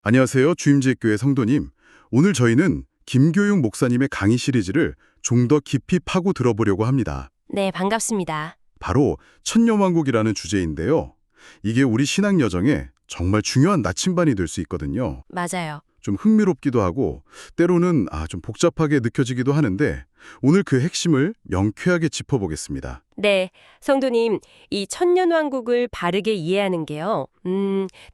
안녕하세요. 주임제교회 성도님. 오늘 저희는 김교육 목사님의 강의 시리즈를 좀 더 깊이 파고 들어보려고 합니다. 네, 반갑습니다. 바로 천년왕국이라는 주제인데요. 이게 우리 신앙 여정에 정말 중요한 나침반이 될 수 있거든요. 맞아요. 좀 흥미롭기도 하고 때로는 좀 복잡하게 느껴지기도 하는데 오늘 그 핵심을 명쾌하게 짚어보겠습니다. 네, 성도님, 이 천년왕국을 바르게 이해하는 게요.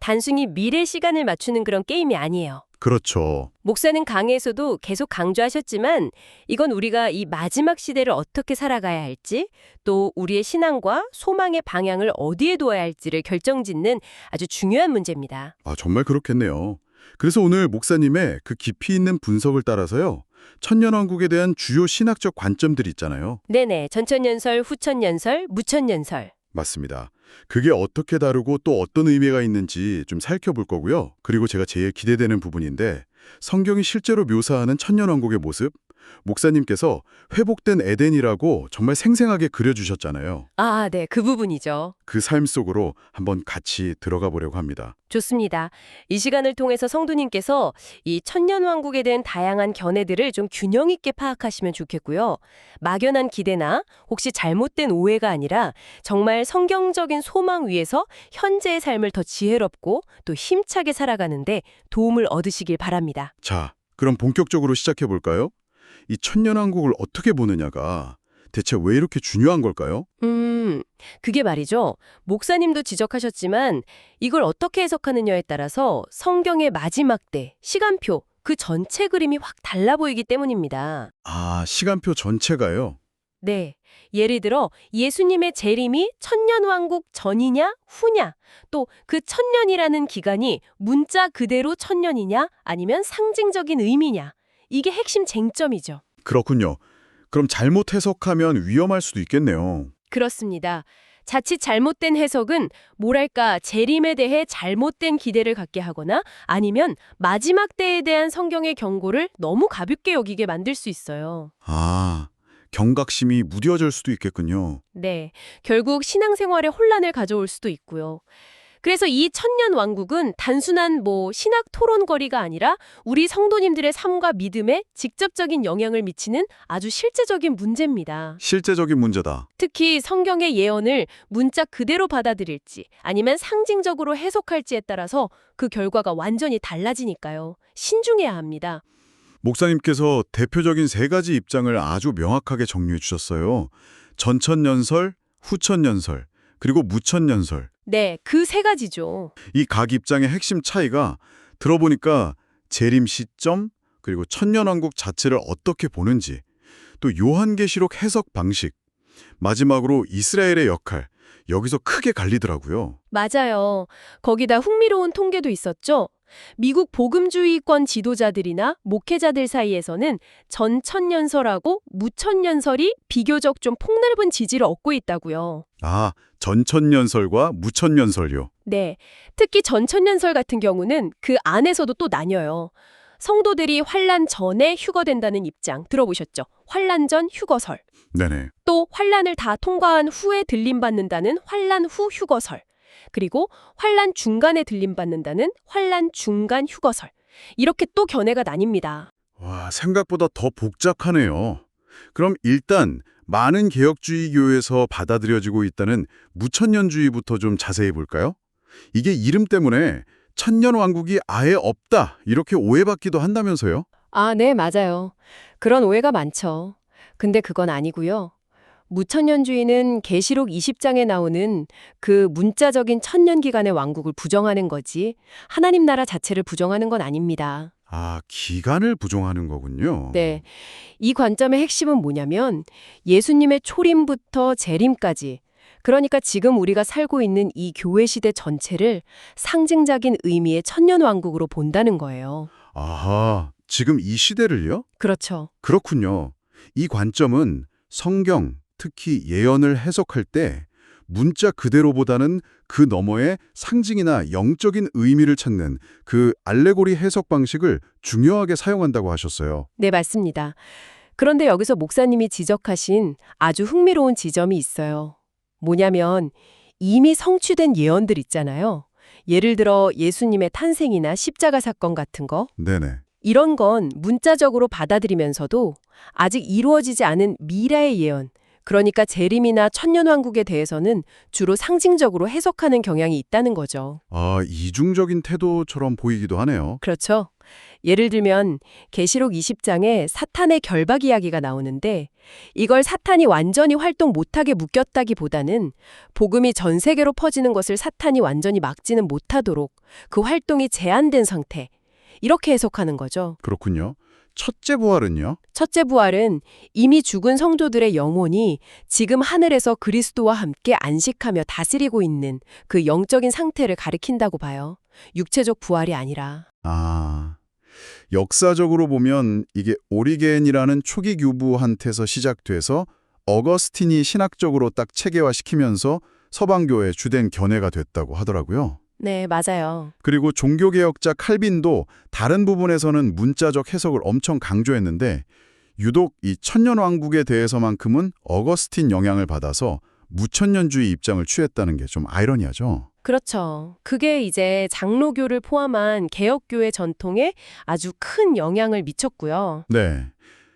단순히 미래 시간을 맞추는 그런 게임이 아니에요. 그렇죠. 목사는 강의에서도 계속 강조하셨지만 이건 우리가 이 마지막 시대를 어떻게 살아가야 할지, 또 우리의 신앙과 소망의 방향을 어디에 두어야 할지를 결정짓는 아주 중요한 문제입니다. 정말 그렇겠네요. 그래서 오늘 목사님의 그 깊이 있는 분석을 따라서요. 천년왕국에 대한 주요 신학적 관점들이 있잖아요. 네네, 전천년설, 후천년설, 무천년설. 맞습니다. 그게 어떻게 다르고 또 어떤 의미가 있는지 좀 살펴볼 거고요. 그리고 제가 제일 기대되는 부분인데 성경이 실제로 묘사하는 천년왕국의 모습, 목사님께서 회복된 에덴이라고 정말 생생하게 그려주셨잖아요. 아, 네, 그 부분이죠. 그 삶 속으로 한번 같이 들어가 보려고 합니다. 좋습니다. 이 시간을 통해서 성도님께서 이 천년왕국에 대한 다양한 견해들을 좀 균형 있게 파악하시면 좋겠고요. 막연한 기대나 혹시 잘못된 오해가 아니라 정말 성경적인 소망 위에서 현재의 삶을 더 지혜롭고 또 힘차게 살아가는데 도움을 얻으시길 바랍니다. 자, 그럼 본격적으로 시작해 볼까요? 이 천년왕국을 어떻게 보느냐가 대체 왜 이렇게 중요한 걸까요? 그게 말이죠. 목사님도 지적하셨지만 이걸 어떻게 해석하느냐에 따라서 성경의 마지막 때, 시간표, 그 전체 그림이 확 달라 보이기 때문입니다. 시간표 전체가요? 네. 예를 들어 예수님의 재림이 천년왕국 전이냐 후냐, 또 그 천년이라는 기간이 문자 그대로 천년이냐 아니면 상징적인 의미냐, 이게 핵심 쟁점이죠. 그렇군요. 그럼 잘못 해석하면 위험할 수도 있겠네요. 그렇습니다. 자칫 잘못된 해석은 뭐랄까 재림에 대해 잘못된 기대를 갖게 하거나 아니면 마지막 때에 대한 성경의 경고를 너무 가볍게 여기게 만들 수 있어요. 경각심이 무뎌질 수도 있겠군요. 네, 결국 신앙생활에 혼란을 가져올 수도 있고요. 그래서 이 천년 왕국은 단순한 신학 토론거리가 아니라 우리 성도님들의 삶과 믿음에 직접적인 영향을 미치는 아주 실제적인 문제입니다. 실제적인 문제다. 특히 성경의 예언을 문자 그대로 받아들일지 아니면 상징적으로 해석할지에 따라서 그 결과가 완전히 달라지니까요. 신중해야 합니다. 목사님께서 대표적인 세 가지 입장을 아주 명확하게 정리해 주셨어요. 전천년설, 후천년설, 그리고 무천년설. 네, 그 세 가지죠. 이 각 입장의 핵심 차이가 들어보니까 재림 시점, 그리고 천년왕국 자체를 어떻게 보는지, 또 요한계시록 해석 방식, 마지막으로 이스라엘의 역할, 여기서 크게 갈리더라고요. 맞아요. 거기다 흥미로운 통계도 있었죠. 미국 복음주의권 지도자들이나 목회자들 사이에서는 전천년설하고 무천년설이 비교적 좀 폭넓은 지지를 얻고 있다고요. 전천년설과 무천년설요. 네, 특히 전천년설 같은 경우는 그 안에서도 또 나뉘어요. 성도들이 환란 전에 휴거된다는 입장 들어보셨죠? 환란 전 휴거설. 네네. 또 환란을 다 통과한 후에 들림받는다는 환란 후 휴거설. 그리고 환란 중간에 들림받는다는 환란 중간 휴거설. 이렇게 또 견해가 나뉩니다. 와, 생각보다 더 복잡하네요. 그럼 일단 많은 개혁주의 교회에서 받아들여지고 있다는 무천년주의부터 좀 자세히 볼까요? 이게 이름 때문에 천년왕국이 아예 없다 이렇게 오해받기도 한다면서요? 네, 맞아요. 그런 오해가 많죠. 근데 그건 아니고요. 무천년주의는 계시록 20장에 나오는 그 문자적인 천년기간의 왕국을 부정하는 거지 하나님 나라 자체를 부정하는 건 아닙니다. 기간을 부정하는 거군요. 네, 이 관점의 핵심은 뭐냐면 예수님의 초림부터 재림까지, 그러니까 지금 우리가 살고 있는 이 교회 시대 전체를 상징적인 의미의 천년왕국으로 본다는 거예요. 지금 이 시대를요? 그렇죠. 그렇군요. 이 관점은 성경, 특히 예언을 해석할 때 문자 그대로보다는 그 너머의 상징이나 영적인 의미를 찾는 그 알레고리 해석 방식을 중요하게 사용한다고 하셨어요. 네, 맞습니다. 그런데 여기서 목사님이 지적하신 아주 흥미로운 지점이 있어요. 뭐냐면 이미 성취된 예언들 있잖아요. 예를 들어 예수님의 탄생이나 십자가 사건 같은 거. 네네. 이런 건 문자적으로 받아들이면서도 아직 이루어지지 않은 미래의 예언, 그러니까 재림이나 천년왕국에 대해서는 주로 상징적으로 해석하는 경향이 있다는 거죠. 아, 이중적인 태도처럼 보이기도 하네요. 그렇죠. 예를 들면 계시록 20장에 사탄의 결박 이야기가 나오는데 이걸 사탄이 완전히 활동 못하게 묶였다기보다는 복음이 전 세계로 퍼지는 것을 사탄이 완전히 막지는 못하도록 그 활동이 제한된 상태, 이렇게 해석하는 거죠. 그렇군요. 첫째 부활은요? 첫째 부활은 이미 죽은 성도들의 영혼이 지금 하늘에서 그리스도와 함께 안식하며 다스리고 있는 그 영적인 상태를 가리킨다고 봐요. 육체적 부활이 아니라. 아, 역사적으로 보면 이게 오리겐이라는 초기 교부한테서 시작돼서 어거스틴이 신학적으로 딱 체계화시키면서 서방교의 주된 견해가 됐다고 하더라고요. 네, 맞아요. 그리고 종교개혁자 칼빈도 다른 부분에서는 문자적 해석을 엄청 강조했는데 유독 이 천년왕국에 대해서만큼은 어거스틴 영향을 받아서 무천년주의 입장을 취했다는 게 좀 아이러니하죠. 그렇죠. 그게 이제 장로교를 포함한 개혁교의 전통에 아주 큰 영향을 미쳤고요. 네.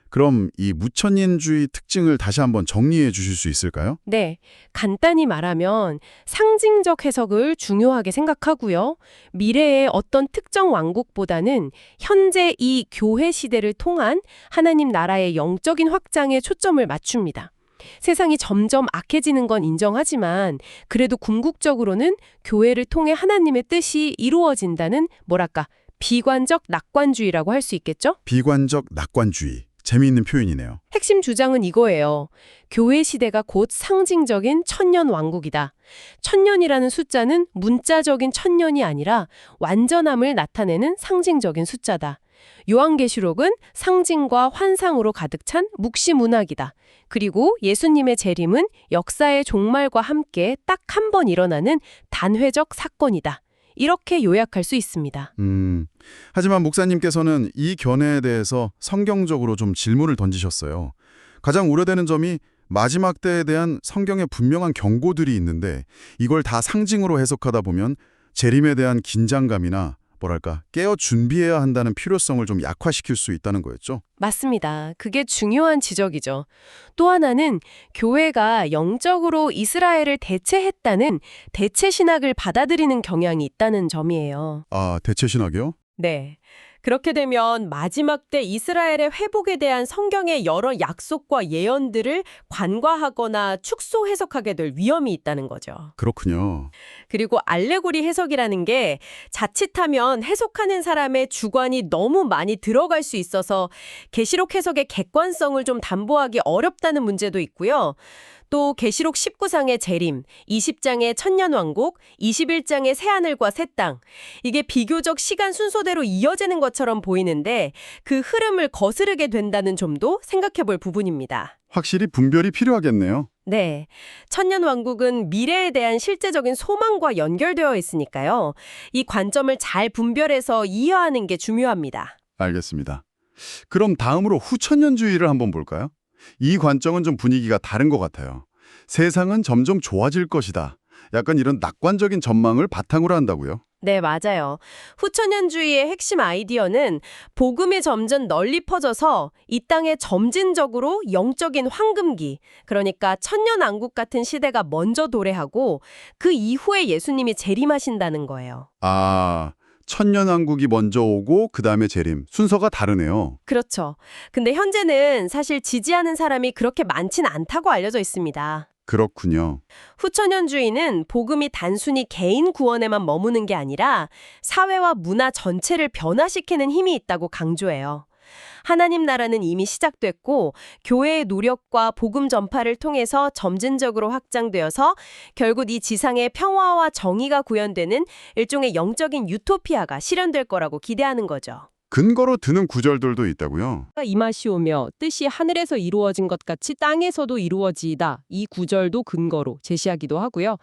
그럼 이 무천년주의 특징을 다시 한번 정리해 주실 수 있을까요? 네, 간단히 말하면 상징적 해석을 중요하게 생각하고요. 미래의 어떤 특정 왕국보다는 현재 이 교회 시대를 통한 하나님 나라의 영적인 확장에 초점을 맞춥니다. 세상이 점점 악해지는 건 인정하지만 그래도 궁극적으로는 교회를 통해 하나님의 뜻이 이루어진다는 뭐랄까 비관적 낙관주의라고 할 수 있겠죠? 비관적 낙관주의. 재미있는 표현이네요. 핵심 주장은 이거예요. 교회 시대가 곧 상징적인 천년 왕국이다. 천년이라는 숫자는 문자적인 천년이 아니라 완전함을 나타내는 상징적인 숫자다. 요한계시록은 상징과 환상으로 가득 찬 묵시문학이다. 그리고 예수님의 재림은 역사의 종말과 함께 딱 한 번 일어나는 단회적 사건이다. 이렇게 요약할 수 있습니다. 하지만 목사님께서는 이 견해에 대해서 성경적으로 좀 질문을 던지셨어요. 가장 우려되는 점이 마지막 때에 대한 성경의 분명한 경고들이 있는데 이걸 다 상징으로 해석하다 보면 재림에 대한 긴장감이나 뭐랄까 깨어 준비해야 한다는 필요성을 좀 약화시킬 수 있다는 거였죠. 맞습니다. 그게 중요한 지적이죠. 또 하나는 교회가 영적으로 이스라엘을 대체했다는 대체 신학을 받아들이는 경향이 있다는 점이에요. 아, 대체 신학이요? 네. 그렇게 되면 마지막 때 이스라엘의 회복에 대한 성경의 여러 약속과 예언들을 관과하거나 축소 해석하게 될 위험이 있다는 거죠. 그렇군요. 그리고 알레고리 해석이라는 게 자칫하면 해석하는 사람의 주관이 너무 많이 들어갈 수 있어서 계시록 해석의 객관성을 좀 담보하기 어렵다는 문제도 있고요. 또 계시록 19장의 재림, 20장의 천년왕국, 21장의 새하늘과 새 땅. 이게 비교적 시간 순서대로 이어지는 것처럼 보이는데 그 흐름을 거스르게 된다는 점도 생각해 볼 부분입니다. 확실히 분별이 필요하겠네요. 네. 천년왕국은 미래에 대한 실제적인 소망과 연결되어 있으니까요. 이 관점을 잘 분별해서 이해하는 게 중요합니다. 알겠습니다. 그럼 다음으로 후천년주의를 한번 볼까요? 이 관점은 좀 분위기가 다른 것 같아요. 세상은 점점 좋아질 것이다. 약간 이런 낙관적인 전망을 바탕으로 한다고요? 네, 맞아요. 후천년주의의 핵심 아이디어는 복음이 점점 널리 퍼져서 이 땅에 점진적으로 영적인 황금기, 그러니까 천년왕국 같은 시대가 먼저 도래하고 그 이후에 예수님이 재림하신다는 거예요. 아, 천년왕국이 먼저 오고 그다음에 재림. 순서가 다르네요. 그렇죠. 근데 현재는 사실 지지하는 사람이 그렇게 많진 않다고 알려져 있습니다. 그렇군요. 후천년주의는 복음이 단순히 개인 구원에만 머무는 게 아니라 사회와 문화 전체를 변화시키는 힘이 있다고 강조해요. 하나님 나라는 이미 시작됐고 교회의 노력과 복음 전파를 통해서 점진적으로 확장되어서 결국 이 지상의 평화와 정의가 구현되는 일종의 영적인 유토피아가 실현될 거라고 기대하는 거죠. 근거로 드는 구절들도 있다고요? 이 맛이 오며 뜻이 하늘에서 이루어진 것 같이 땅에서도 이루어지이다. 이 구절도 근거로 제시하기도 하고요.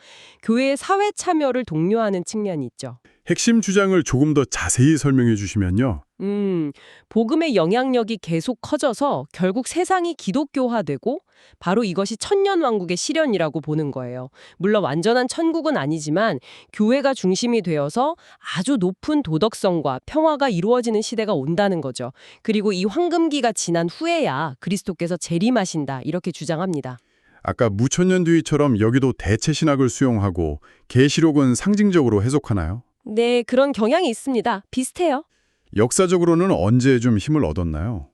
교회의 사회 참여를 독려하는 측면이 있죠. 핵심 주장을 조금 더 자세히 설명해 주시면요. 복음의 영향력이 계속 커져서 결국 세상이 기독교화되고 바로 이것이 천년왕국의 실현이라고 보는 거예요. 물론 완전한 천국은 아니지만 교회가 중심이 되어서 아주 높은 도덕성과 평화가 이루어지는 시대가 온다는 거죠. 그리고 이 황금기가 지난 후에야 그리스도께서 재림하신다 이렇게 주장합니다. 아까 무천년주의처럼 여기도 대체 신학을 수용하고 계시록은 상징적으로 해석하나요? 네, 그런 경향이 있습니다. 비슷해요. 역사적으로는 언제 좀 힘을 얻었나요?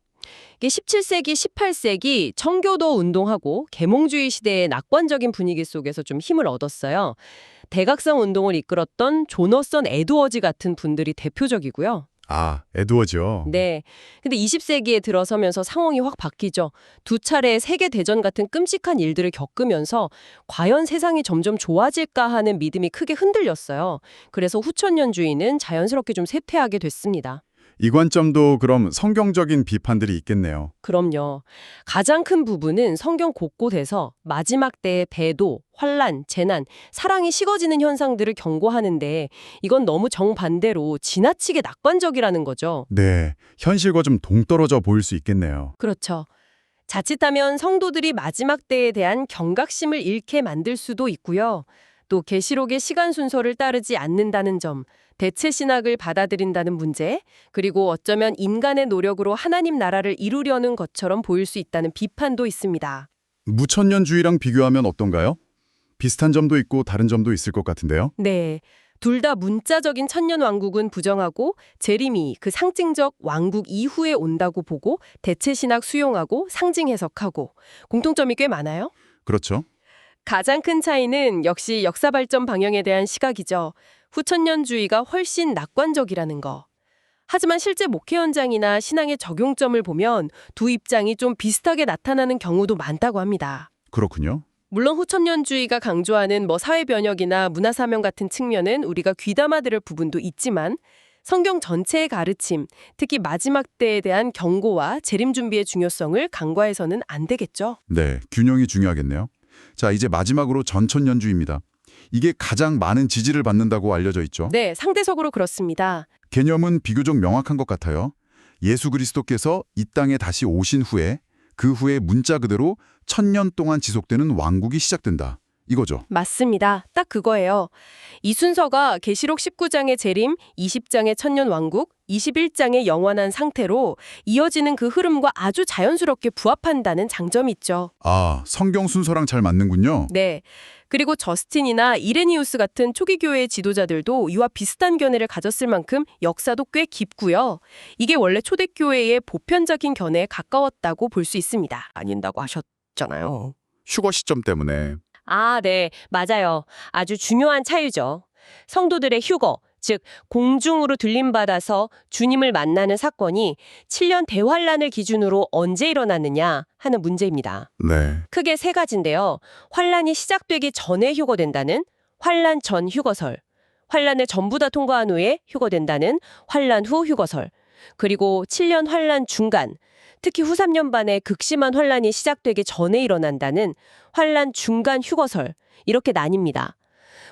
이게 17세기, 18세기 청교도 운동하고 계몽주의 시대의 낙관적인 분위기 속에서 좀 힘을 얻었어요. 대각성 운동을 이끌었던 조너선 에드워즈 같은 분들이 대표적이고요. 아, 에드워즈요. 네. 근데 20세기에 들어서면서 상황이 확 바뀌죠. 두 차례의 세계대전 같은 끔찍한 일들을 겪으면서 과연 세상이 점점 좋아질까 하는 믿음이 크게 흔들렸어요. 그래서 후천년주의는 자연스럽게 좀 쇠퇴하게 됐습니다. 이 관점도 그럼 성경적인 비판들이 있겠네요. 그럼요. 가장 큰 부분은 성경 곳곳에서 마지막 때의 배도, 환란, 재난, 사랑이 식어지는 현상들을 경고하는데 이건 너무 정반대로 지나치게 낙관적이라는 거죠. 네, 현실과 좀 동떨어져 보일 수 있겠네요. 그렇죠. 자칫하면 성도들이 마지막 때에 대한 경각심을 잃게 만들 수도 있고요. 또 계시록의 시간 순서를 따르지 않는다는 점, 대체 신학을 받아들인다는 문제, 그리고 어쩌면 인간의 노력으로 하나님 나라를 이루려는 것처럼 보일 수 있다는 비판도 있습니다. 무천년주의랑 비교하면 어떤가요? 비슷한 점도 있고 다른 점도 있을 것 같은데요. 네. 둘 다 문자적인 천년 왕국은 부정하고 재림이 그 상징적 왕국 이후에 온다고 보고 대체 신학 수용하고 상징 해석하고 공통점이 꽤 많아요. 그렇죠. 가장 큰 차이는 역시 역사 발전 방향에 대한 시각이죠. 후천년주의가 훨씬 낙관적이라는 거. 하지만 실제 목회 현장이나 신앙의 적용점을 보면 두 입장이 좀 비슷하게 나타나는 경우도 많다고 합니다. 그렇군요. 물론 후천년주의가 강조하는 사회 변혁이나 문화 사명 같은 측면은 우리가 귀담아 들을 부분도 있지만 성경 전체의 가르침, 특히 마지막 때에 대한 경고와 재림 준비의 중요성을 간과해서는 안 되겠죠. 네, 균형이 중요하겠네요. 자, 이제 마지막으로 전천년주의입니다. 이게 가장 많은 지지를 받는다고 알려져 있죠. 네, 상대적으로 그렇습니다. 개념은 비교적 명확한 것 같아요. 예수 그리스도께서 이 땅에 다시 오신 후에 그 후에 문자 그대로 1000년 동안 지속되는 왕국이 시작된다. 이거죠. 맞습니다. 딱 그거예요. 이 순서가 계시록 19장의 재림, 20장의 천년 왕국, 21장의 영원한 상태로 이어지는 그 흐름과 아주 자연스럽게 부합한다는 장점이 있죠. 아, 성경 순서랑 잘 맞는군요. 네. 그리고 저스틴이나 이레니우스 같은 초기 교회의 지도자들도 이와 비슷한 견해를 가졌을 만큼 역사도 꽤 깊고요. 이게 원래 초대교회의 보편적인 견해에 가까웠다고 볼 수 있습니다. 아닌다고 하셨잖아요. 휴거 시점 때문에. 아, 네. 맞아요. 아주 중요한 차이죠. 성도들의 휴거, 즉 공중으로 들림받아서 주님을 만나는 사건이 7년 대환란을 기준으로 언제 일어났느냐 하는 문제입니다. 네. 크게 세 가지인데요. 환란이 시작되기 전에 휴거된다는 환란 전 휴거설, 환란을 전부 다 통과한 후에 휴거된다는 환란 후 휴거설, 그리고 7년 환란 중간, 특히 후 3년 반에 극심한 환란이 시작되기 전에 일어난다는 환란 중간 휴거설, 이렇게 나뉩니다.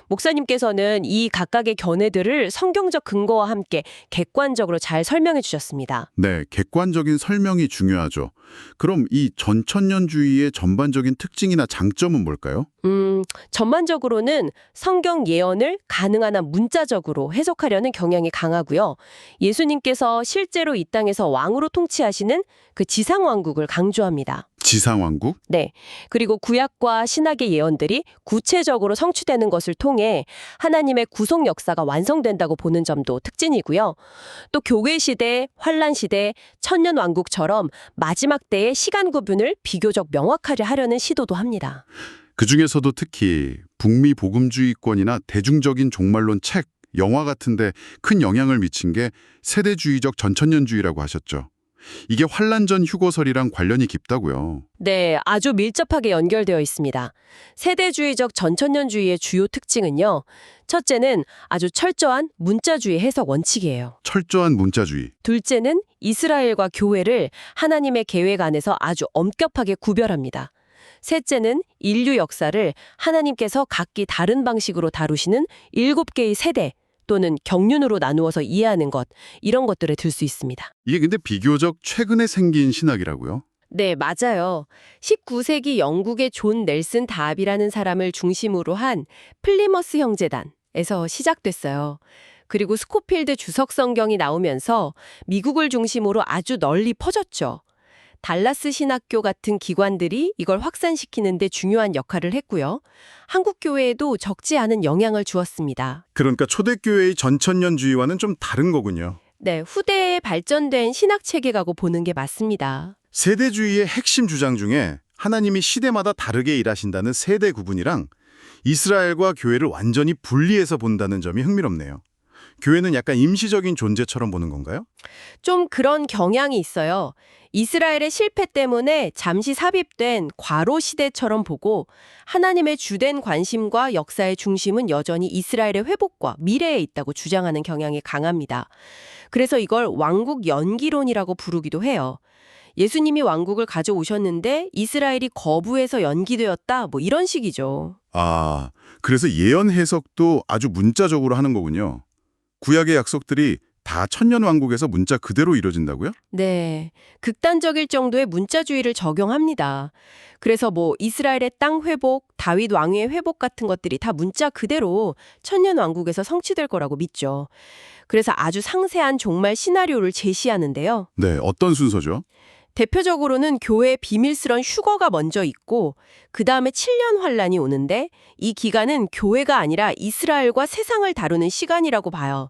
목사님께서는 이 각각의 견해들을 성경적 근거와 함께 객관적으로 잘 설명해 주셨습니다. 네, 객관적인 설명이 중요하죠. 그럼 이 전천년주의의 전반적인 특징이나 장점은 뭘까요? 전반적으로는 성경 예언을 가능한 한 문자적으로 해석하려는 경향이 강하고요. 예수님께서 실제로 이 땅에서 왕으로 통치하시는 그 지상왕국을 강조합니다. 지상왕국? 네. 그리고 구약과 신약의 예언들이 구체적으로 성취되는 것을 통해 하나님의 구속 역사가 완성된다고 보는 점도 특징이고요. 또 교회 시대, 환란 시대, 천년 왕국처럼 마지막 때의 시간 구분을 비교적 명확하게 하려는 시도도 합니다. 그중에서도 특히 북미 복음주의권이나 대중적인 종말론 책, 영화 같은데 큰 영향을 미친 게 세대주의적 전천년주의라고 하셨죠. 이게 환란 전 휴거설이랑 관련이 깊다고요. 네, 아주 밀접하게 연결되어 있습니다. 세대주의적 전천년주의의 주요 특징은요. 첫째는 아주 철저한 문자주의 해석 원칙이에요. 철저한 문자주의. 둘째는 이스라엘과 교회를 하나님의 계획 안에서 아주 엄격하게 구별합니다. 셋째는 인류 역사를 하나님께서 각기 다른 방식으로 다루시는 7개의 세대 또는 경륜으로 나누어서 이해하는 것, 이런 것들에 들 수 있습니다. 이게 근데 비교적 최근에 생긴 신학이라고요? 네, 맞아요. 19세기 영국의 존 넬슨 다합이라는 사람을 중심으로 한 플리머스 형제단에서 시작됐어요. 그리고 스코필드 주석 성경이 나오면서 미국을 중심으로 아주 널리 퍼졌죠. 달라스 신학교 같은 기관들이 이걸 확산시키는 데 중요한 역할을 했고요. 한국 교회에도 적지 않은 영향을 주었습니다. 그러니까 초대교회의 전천년주의와는 좀 다른 거군요. 네, 후대에 발전된 신학 체계라고 보는 게 맞습니다. 세대주의의 핵심 주장 중에 하나님이 시대마다 다르게 일하신다는 세대 구분이랑 이스라엘과 교회를 완전히 분리해서 본다는 점이 흥미롭네요. 교회는 약간 임시적인 존재처럼 보는 건가요? 좀 그런 경향이 있어요. 이스라엘의 실패 때문에 잠시 삽입된 과로 시대처럼 보고 하나님의 주된 관심과 역사의 중심은 여전히 이스라엘의 회복과 미래에 있다고 주장하는 경향이 강합니다. 그래서 이걸 왕국 연기론이라고 부르기도 해요. 예수님이 왕국을 가져오셨는데 이스라엘이 거부해서 연기되었다, 뭐 이런 식이죠. 아, 그래서 예언 해석도 아주 문자적으로 하는 거군요. 구약의 약속들이 다 천년왕국에서 문자 그대로 이뤄진다고요? 네, 극단적일 정도의 문자주의를 적용합니다. 그래서 뭐 이스라엘의 땅 회복, 다윗 왕위의 회복 같은 것들이 다 문자 그대로 천년왕국에서 성취될 거라고 믿죠. 그래서 아주 상세한 종말 시나리오를 제시하는데요. 네, 어떤 순서죠? 대표적으로는 교회의 비밀스런 휴거가 먼저 있고 그 다음에 7년 환란이 오는데 이 기간은 교회가 아니라 이스라엘과 세상을 다루는 시간이라고 봐요.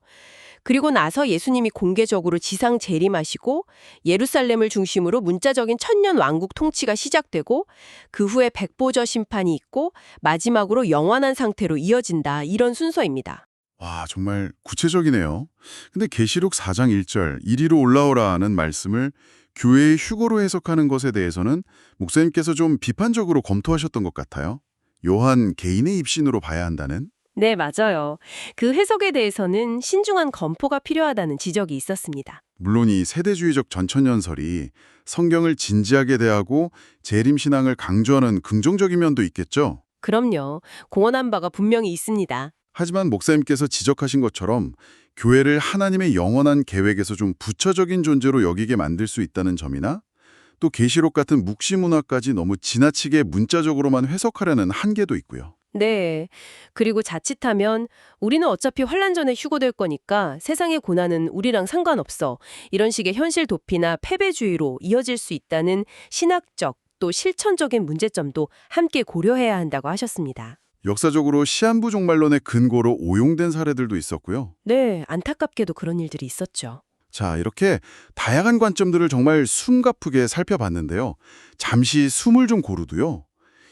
그리고 나서 예수님이 공개적으로 지상 재림하시고 예루살렘을 중심으로 문자적인 천년 왕국 통치가 시작되고 그 후에 백보저 심판이 있고 마지막으로 영원한 상태로 이어진다, 이런 순서입니다. 와, 정말 구체적이네요. 근데 계시록 4장 1절 이리로 올라오라는 말씀을 교회의 휴거로 해석하는 것에 대해서는 목사님께서 좀 비판적으로 검토하셨던 것 같아요. 요한 개인의 입신으로 봐야 한다는? 네, 맞아요. 그 해석에 대해서는 신중한 검토가 필요하다는 지적이 있었습니다. 물론 이 세대주의적 전천년설이 성경을 진지하게 대하고 재림신앙을 강조하는 긍정적인 면도 있겠죠. 그럼요. 공헌한 바가 분명히 있습니다. 하지만 목사님께서 지적하신 것처럼 교회를 하나님의 영원한 계획에서 좀 부처적인 존재로 여기게 만들 수 있다는 점이나 또 계시록 같은 묵시 문화까지 너무 지나치게 문자적으로만 해석하려는 한계도 있고요. 네. 그리고 자칫하면 우리는 어차피 환란 전에 휴거될 거니까 세상의 고난은 우리랑 상관없어, 이런 식의 현실 도피나 패배주의로 이어질 수 있다는 신학적 또 실천적인 문제점도 함께 고려해야 한다고 하셨습니다. 역사적으로 시한부 종말론의 근거로 오용된 사례들도 있었고요. 네, 안타깝게도 그런 일들이 있었죠. 자, 이렇게 다양한 관점들을 정말 숨가쁘게 살펴봤는데요. 잠시 숨을 좀 고르도요.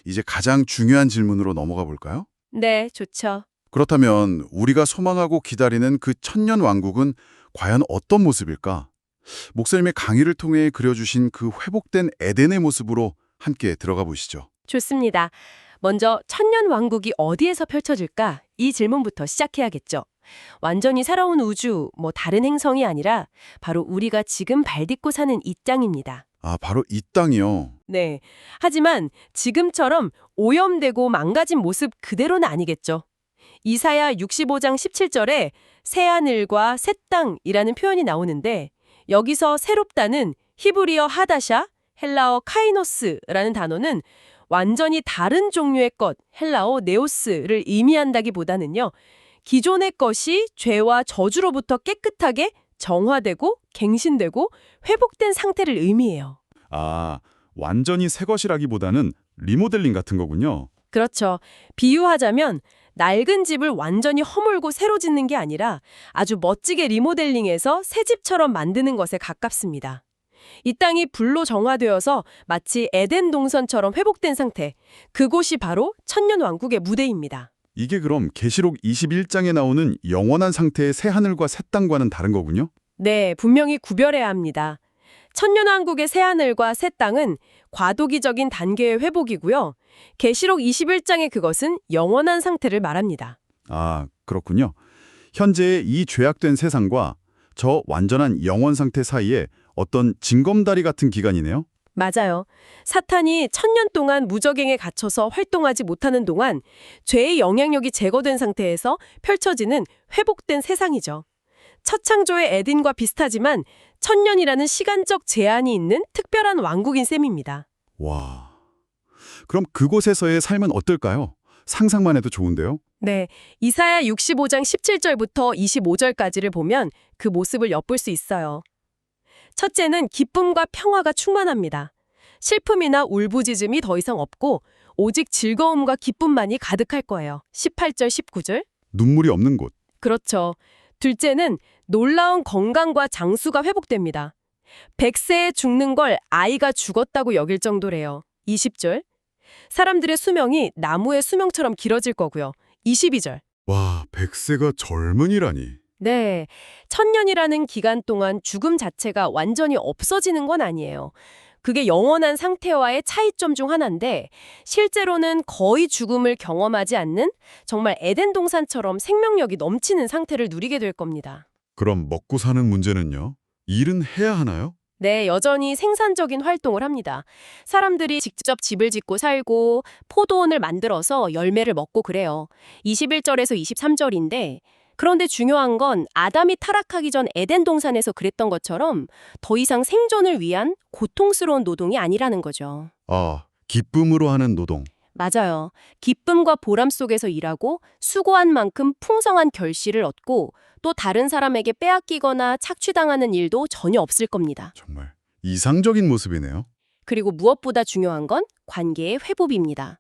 이제 가장 중요한 질문으로 넘어가 볼까요? 네, 좋죠. 그렇다면 우리가 소망하고 기다리는 그 천년 왕국은 과연 어떤 모습일까? 목사님의 강의를 통해 그려주신 그 회복된 에덴의 모습으로 함께 들어가 보시죠. 좋습니다. 먼저 천년 왕국이 어디에서 펼쳐질까? 이 질문부터 시작해야겠죠. 완전히 살아온 우주, 뭐 다른 행성이 아니라 바로 우리가 지금 발딛고 사는 이 땅입니다. 아, 바로 이 땅이요. 네. 하지만 지금처럼 오염되고 망가진 모습 그대로는 아니겠죠. 이사야 65장 17절에 새하늘과 새 땅이라는 표현이 나오는데 여기서 새롭다는 히브리어 하다샤, 헬라어 카이노스라는 단어는 완전히 다른 종류의 것, 헬라어 네오스를 의미한다기보다는요, 기존의 것이 죄와 저주로부터 깨끗하게 정화되고 갱신되고 회복된 상태를 의미해요. 아, 완전히 새 것이라기보다는 리모델링 같은 거군요. 그렇죠. 비유하자면 낡은 집을 완전히 허물고 새로 짓는 게 아니라 아주 멋지게 리모델링해서 새 집처럼 만드는 것에 가깝습니다. 이 땅이 불로 정화되어서 마치 에덴 동산처럼 회복된 상태, 그곳이 바로 천년왕국의 무대입니다. 이게 그럼 계시록 21장에 나오는 영원한 상태의 새 하늘과 새 땅과는 다른 거군요? 네, 분명히 구별해야 합니다. 천년왕국의 새하늘과 새 땅은 과도기적인 단계의 회복이고요. 계시록 21장의 그것은 영원한 상태를 말합니다. 아, 그렇군요. 현재의 이 죄악된 세상과 저 완전한 영원 상태 사이에 어떤 징검다리 같은 기간이네요. 맞아요. 사탄이 1000년 동안 무적행에 갇혀서 활동하지 못하는 동안 죄의 영향력이 제거된 상태에서 펼쳐지는 회복된 세상이죠. 첫 창조의 에덴과 비슷하지만 1000년이라는 시간적 제한이 있는 특별한 왕국인 셈입니다. 와. 그럼 그곳에서의 삶은 어떨까요? 상상만 해도 좋은데요? 네, 이사야 65장 17절부터 25절까지를 보면 그 모습을 엿볼 수 있어요. 첫째는 기쁨과 평화가 충만합니다. 슬픔이나 울부짖음이 더 이상 없고 오직 즐거움과 기쁨만이 가득할 거예요. 18절, 19절. 눈물이 없는 곳. 그렇죠. 둘째는 놀라운 건강과 장수가 회복됩니다. 100세에 죽는 걸 아이가 죽었다고 여길 정도래요. 20절. 사람들의 수명이 나무의 수명처럼 길어질 거고요. 22절. 와, 100세가 젊은이라니. 네, 1000년이라는 기간 동안 죽음 자체가 완전히 없어지는 건 아니에요. 그게 영원한 상태와의 차이점 중 하나인데 실제로는 거의 죽음을 경험하지 않는 정말 에덴 동산처럼 생명력이 넘치는 상태를 누리게 될 겁니다. 그럼 먹고 사는 문제는요? 일은 해야 하나요? 네, 여전히 생산적인 활동을 합니다. 사람들이 직접 집을 짓고 살고 포도원을 만들어서 열매를 먹고 그래요. 21절에서 23절인데 그런데 중요한 건 아담이 타락하기 전 에덴 동산에서 그랬던 것처럼 더 이상 생존을 위한 고통스러운 노동이 아니라는 거죠. 아, 기쁨으로 하는 노동. 맞아요. 기쁨과 보람 속에서 일하고 수고한 만큼 풍성한 결실을 얻고 또 다른 사람에게 빼앗기거나 착취당하는 일도 전혀 없을 겁니다. 정말 이상적인 모습이네요. 그리고 무엇보다 중요한 건 관계의 회복입니다.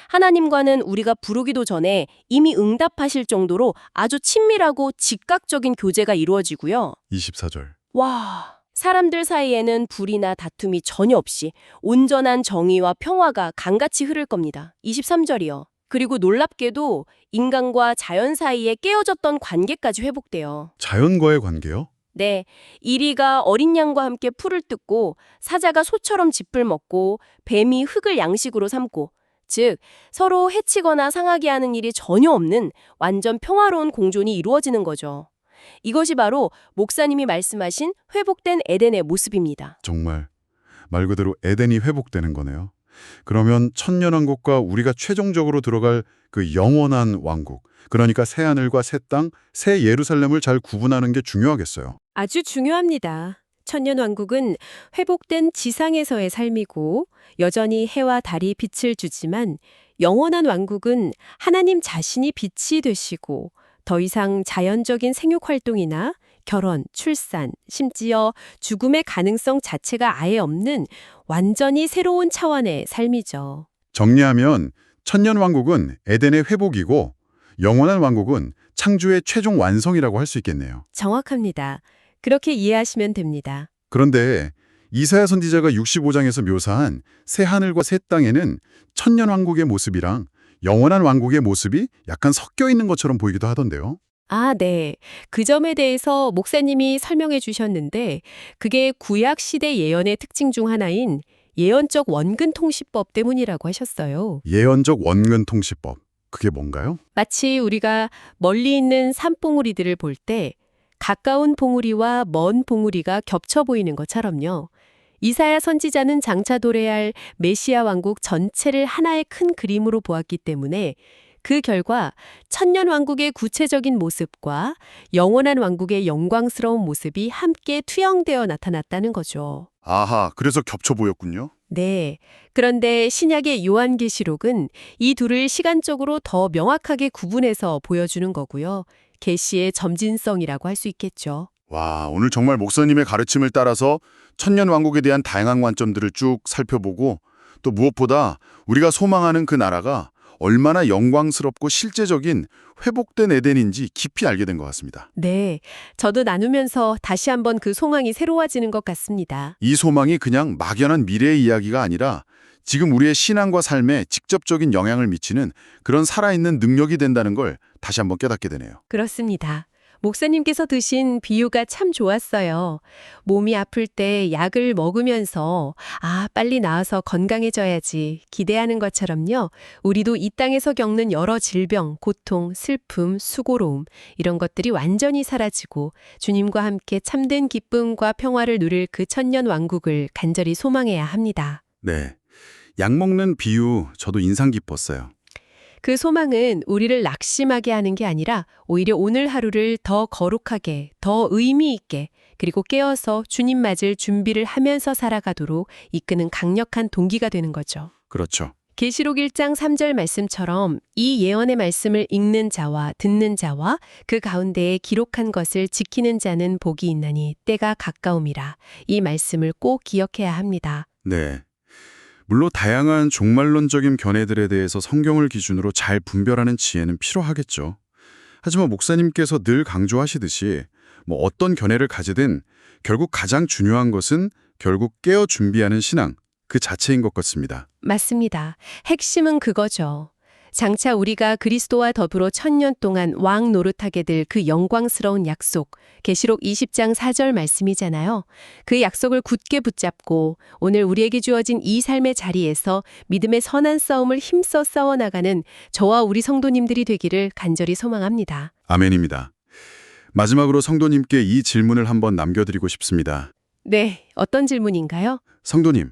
하나님과는 우리가 부르기도 전에 이미 응답하실 정도로 아주 친밀하고 즉각적인 교제가 이루어지고요. 24절. 와, 사람들 사이에는 불이나 다툼이 전혀 없이 온전한 정의와 평화가 강같이 흐를 겁니다. 23절이요. 그리고 놀랍게도 인간과 자연 사이에 깨어졌던 관계까지 회복돼요. 자연과의 관계요? 네, 이리가 어린 양과 함께 풀을 뜯고 사자가 소처럼 짚을 먹고 뱀이 흙을 양식으로 삼고 즉 서로 해치거나 상하게 하는 일이 전혀 없는 완전 평화로운 공존이 이루어지는 거죠. 이것이 바로 목사님이 말씀하신 회복된 에덴의 모습입니다. 정말 말 그대로 에덴이 회복되는 거네요. 그러면 천년왕국과 우리가 최종적으로 들어갈 그 영원한 왕국, 그러니까 새하늘과 새 땅, 새 예루살렘을 잘 구분하는 게 중요하겠어요. 아주 중요합니다. 천년왕국은 회복된 지상에서의 삶이고 여전히 해와 달이 빛을 주지만 영원한 왕국은 하나님 자신이 빛이 되시고 더 이상 자연적인 생육활동이나 결혼, 출산, 심지어 죽음의 가능성 자체가 아예 없는 완전히 새로운 차원의 삶이죠. 정리하면 천년왕국은 에덴의 회복이고 영원한 왕국은 창조의 최종 완성이라고 할 수 있겠네요. 정확합니다. 그렇게 이해하시면 됩니다. 그런데 이사야 선지자가 65장에서 묘사한 새 하늘과 새 땅에는 천년 왕국의 모습이랑 영원한 왕국의 모습이 약간 섞여 있는 것처럼 보이기도 하던데요. 아, 네. 그 점에 대해서 목사님이 설명해 주셨는데 그게 구약 시대 예언의 특징 중 하나인 예언적 원근 통시법 때문이라고 하셨어요. 예언적 원근 통시법. 그게 뭔가요? 마치 우리가 멀리 있는 산봉우리들을 볼 때 가까운 봉우리와 먼 봉우리가 겹쳐 보이는 것처럼요. 이사야 선지자는 장차 도래할 메시아 왕국 전체를 하나의 큰 그림으로 보았기 때문에 그 결과 천년 왕국의 구체적인 모습과 영원한 왕국의 영광스러운 모습이 함께 투영되어 나타났다는 거죠. 아하, 그래서 겹쳐 보였군요. 네. 그런데 신약의 요한계시록은 이 둘을 시간적으로 더 명확하게 구분해서 보여주는 거고요. 계시의 점진성이라고 할 수 있겠죠. 와, 오늘 정말 목사님의 가르침을 따라서 천년 왕국에 대한 다양한 관점들을 쭉 살펴보고 또 무엇보다 우리가 소망하는 그 나라가 얼마나 영광스럽고 실제적인 회복된 에덴인지 깊이 알게 된 것 같습니다. 네. 저도 나누면서 다시 한번 그 소망이 새로워지는 것 같습니다. 이 소망이 그냥 막연한 미래의 이야기가 아니라 지금 우리의 신앙과 삶에 직접적인 영향을 미치는 그런 살아있는 능력이 된다는 걸 다시 한번 깨닫게 되네요. 그렇습니다. 목사님께서 드신 비유가 참 좋았어요. 몸이 아플 때 약을 먹으면서 빨리 나아서 건강해져야지 기대하는 것처럼요. 우리도 이 땅에서 겪는 여러 질병, 고통, 슬픔, 수고로움 이런 것들이 완전히 사라지고 주님과 함께 참된 기쁨과 평화를 누릴 그 천년 왕국을 간절히 소망해야 합니다. 네. 약 먹는 비유 저도 인상 깊었어요. 그 소망은 우리를 낙심하게 하는 게 아니라 오히려 오늘 하루를 더 거룩하게, 더 의미 있게, 그리고 깨어서 주님 맞을 준비를 하면서 살아가도록 이끄는 강력한 동기가 되는 거죠. 그렇죠. 계시록 1장 3절 말씀처럼 이 예언의 말씀을 읽는 자와 듣는 자와 그 가운데에 기록한 것을 지키는 자는 복이 있나니 때가 가까움이라. 이 말씀을 꼭 기억해야 합니다. 네. 물론 다양한 종말론적인 견해들에 대해서 성경을 기준으로 잘 분별하는 지혜는 필요하겠죠. 하지만 목사님께서 늘 강조하시듯이 어떤 견해를 가지든 결국 가장 중요한 것은 결국 깨어 준비하는 신앙 그 자체인 것 같습니다. 맞습니다. 핵심은 그거죠. 장차 우리가 그리스도와 더불어 1000년 동안 왕 노릇하게 될 그 영광스러운 약속, 계시록 20장 4절 말씀이잖아요. 그 약속을 굳게 붙잡고 오늘 우리에게 주어진 이 삶의 자리에서 믿음의 선한 싸움을 힘써 싸워나가는 저와 우리 성도님들이 되기를 간절히 소망합니다. 아멘입니다. 마지막으로 성도님께 이 질문을 한번 남겨드리고 싶습니다. 네, 어떤 질문인가요? 성도님,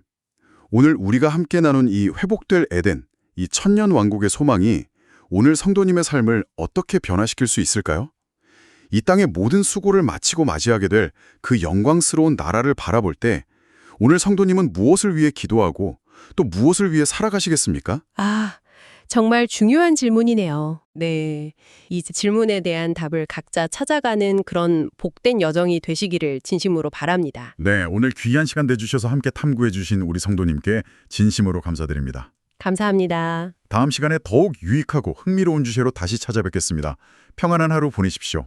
오늘 우리가 함께 나눈 이 회복될 에덴, 이 천년 왕국의 소망이 오늘 성도님의 삶을 어떻게 변화시킬 수 있을까요? 이 땅의 모든 수고를 마치고 맞이하게 될 그 영광스러운 나라를 바라볼 때 오늘 성도님은 무엇을 위해 기도하고 또 무엇을 위해 살아가시겠습니까? 정말 중요한 질문이네요. 네. 이 질문에 대한 답을 각자 찾아가는 그런 복된 여정이 되시기를 진심으로 바랍니다. 네, 오늘 귀한 시간 내주셔서 함께 탐구해 주신 우리 성도님께 진심으로 감사드립니다. 감사합니다. 다음 시간에 더욱 유익하고 흥미로운 주제로 다시 찾아뵙겠습니다. 평안한 하루 보내십시오.